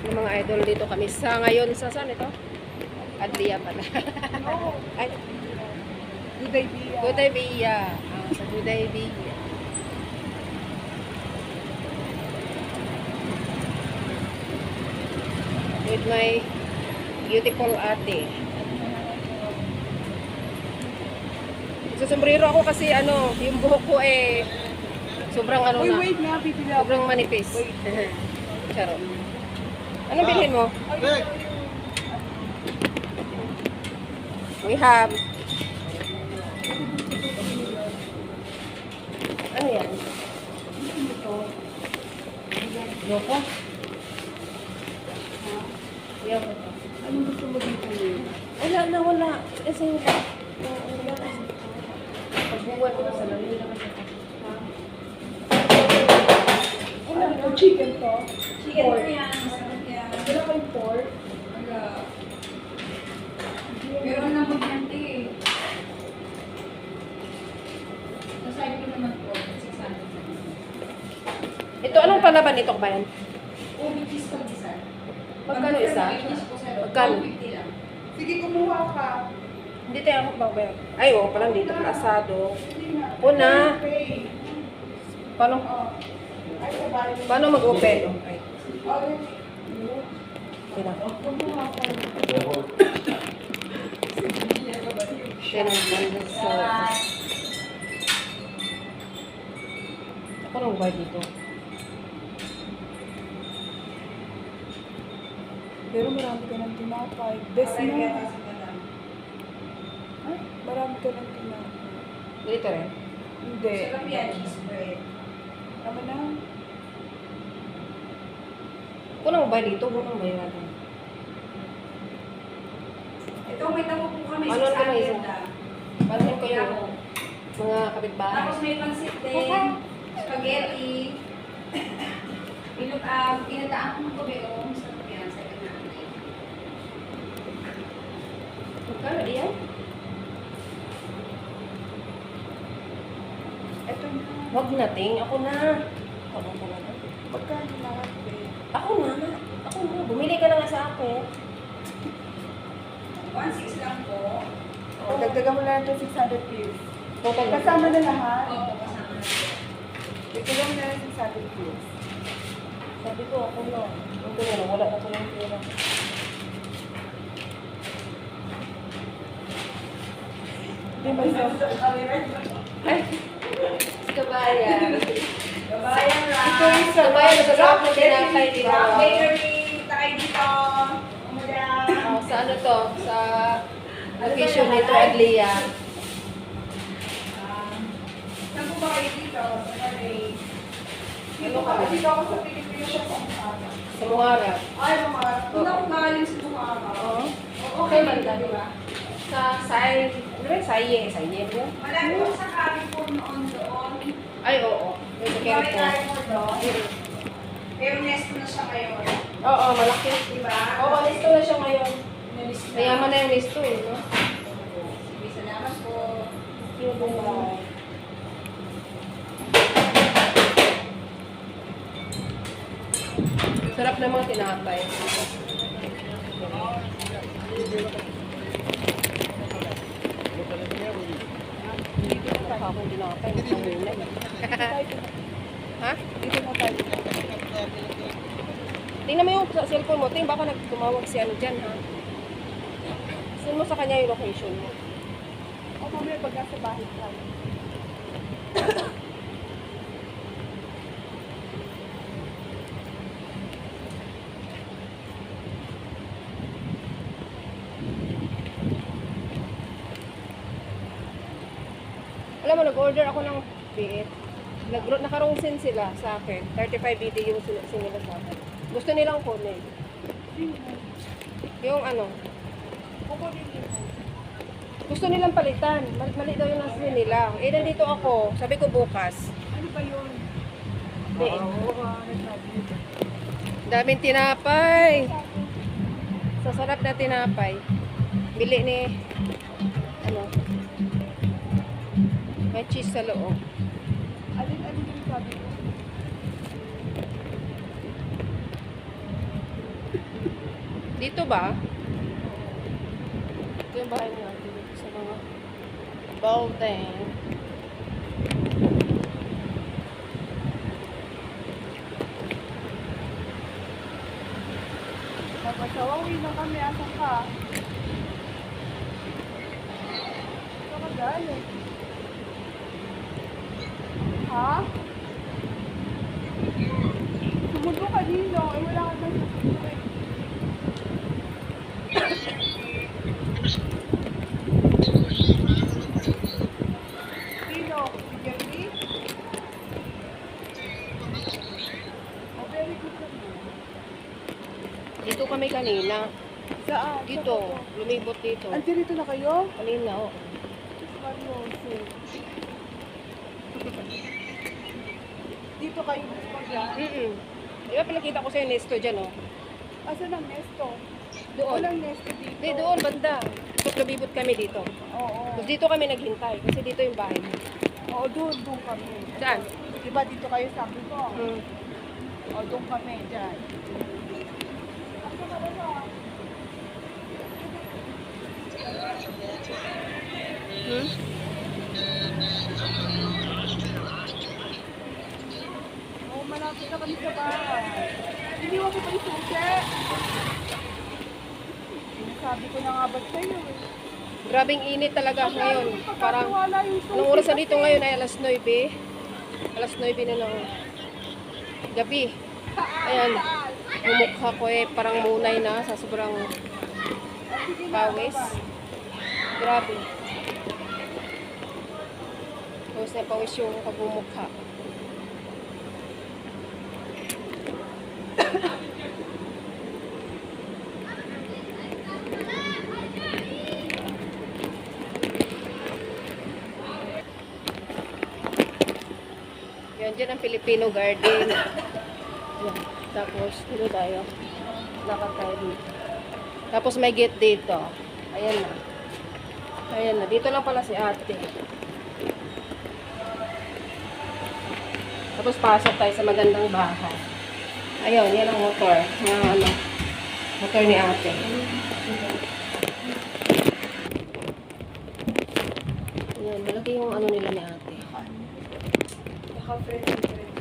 ng mga idol dito kami sa ngayon sa saan ito? Adlia pala. Ay, Judaybia. Judaybia. Sa Judaybia. With my beautiful ate. Sa sombrero ako kasi ano, yung buhok ko sobrang ano Uy, na. wait nga, bibili ako. Sobrang manipis. Charot. Anong bilhin mo? We have. Ano yan? Loko? Yan. Ano gusto mo dito yun? Wala na, wala. Kasi wala. Pagbuwan ko na sa lamin naman siya. Ano to? Chicken to? Chicken po yan. Masarap yan. Wala kayong pork? Wala. Meron naman yan eh. Nasabi ko naman po. 600. Ito, anong palaban nito ba yan? Ubi cheese pag isa. Magkano isa? Magkano? 150 lang. Sige, kumuha ka. Hindi tayo ako babayan. Ay, oo, palang dito. Asado. Una. Pay. Paano? Ay, sabay. Paano mag-open? Ay, Okay. Kumuha ka. Ako nang ba dito? Pero marami ka ng tinapay. Best na. Marami ka ng tinapay. Dito rin. Hindi. Sarap yan, cheese bread. Tama na. Ako nang ba dito? Ako nang ba natin? Ito, may tamo po kami. Ano na ba isa? 600 lang. Paano yung kayo? Mga kapitbahay. Tapos may pansit din. Spaghetti. Pinataan ko ng gabi. Oh, masarap yan. Sa ganyan. Magkano diyan? Ito na. Wag na, ting. Ako na. Ako na talaga. Magkano lahat, babe? Ako na. Ako na. Bumili ka na nga sa akin. 1.6 lang po. Oh, dagdagan mo na ito 600 pills. Total. Kasama na lahat. Opo, kasama na po. Dagdagan mo na lang 600 pills. Sabi ko, ako na. Ang ganyan, wala na ko ng pera. Hindi may Ay! Kabayan. Kabayan lang. Ito yung sa Kabayan, masasarap na tinapay dito. Bakery, takay dito. Umadang. Oh, sa ano to? Sa location nito, Adlia. Saan po ba kayo dito? Sa Monterey? Dito ka. Dito ako sa Pilipinas siya sa Umaga. Sa Muharap. Ay, mga. Kung ako galing sa Bukama. Oo. Okay man da, di ba? Sa Say, ano ba? Saye mo? Malaki po sa Carrefour noon doon. Ay, oo. May sa Balik Carrefour. Carrefour doon. Pero nesto na siya ngayon. Oo, malaki. Di ba? Oo, listo na siya ngayon. Nalis na. Mayaman na yung listo eh, no? Sige, salamat po. Sarap ng mga tinapay. Kapong tinapay. Ha? Dito na tayo. Tingnan mo yung sa cellphone mo. Tingnan baka nagtumawag si ano dyan, ha? Send mo sa kanya yung location mo. O mamaya pag nasa bahay tayo. Alam mo, nag-order ako ng biit. Nakarongsin sila sa akin. 35 BD yung sinila sa akin. Gusto nilang kunin. Yung ano, Kukunin niyo. gusto nilang palitan. Mali daw yung nasa nila. Eh, nandito ako. Sabi ko bukas. Ano ba yun? Hindi. Nagsabi nito. Daming tinapay. Sasarap na tinapay. Bili ni, ano, may cheese sa loob. Alin yung sabi ko? Dito ba? Ito yung bahay natin dito sa mga building. Magpasawa, uwi na kami. Asan ka? Ito ka galing. Ha? Sumundo ka dito. Eh, wala ka dyan sa sumunod. Sino? Si Jerry? Oh, very good ka mo. Dito kami kanina. Saan? Dito. Lumibot dito. Andiyan dito na kayo? Kanina, oh. Mariose. Dito kayo gusto dyan? Di ba pinakita ko sa'yo nesto dyan, oh. Asan ang nesto? Doon. Walang nesto dito. Hindi, doon, banda. Tapos lumibot kami dito. Oo. Tapos dito kami naghintay. Kasi dito yung bahay mo. Oo, doon kami. Saan? Diba dito kayo sabi ko? Hmm. Oo, doon kami dyan. Hmm? Oo, malapit na kami sa bahay. Iniwan ko pa yung susi. Sinasabi ko na nga ba't sa'yo eh. Grabing init talaga ngayon. Parang, Wala yung susi anong oras na dito kasi. ngayon ay alas 9. Alas 9 na ng gabi. Ayan, mumukha ko eh, parang munay na sa sobrang Sige na, pawis. bye-bye. Grabe. Pawis na pawis yung pagmumukha. Yan, dyan ang Filipino Garden. Yan. Tapos, dito tayo. Lakad tayo dito. Tapos may gate dito. Ayan na. Ayan na. Dito lang pala si ate. Tapos pasok tayo sa magandang bahay. Ayun, yan ang motor. Motor ni ate. Ayan, malaki yung ano nila ni ate. Naka-friend.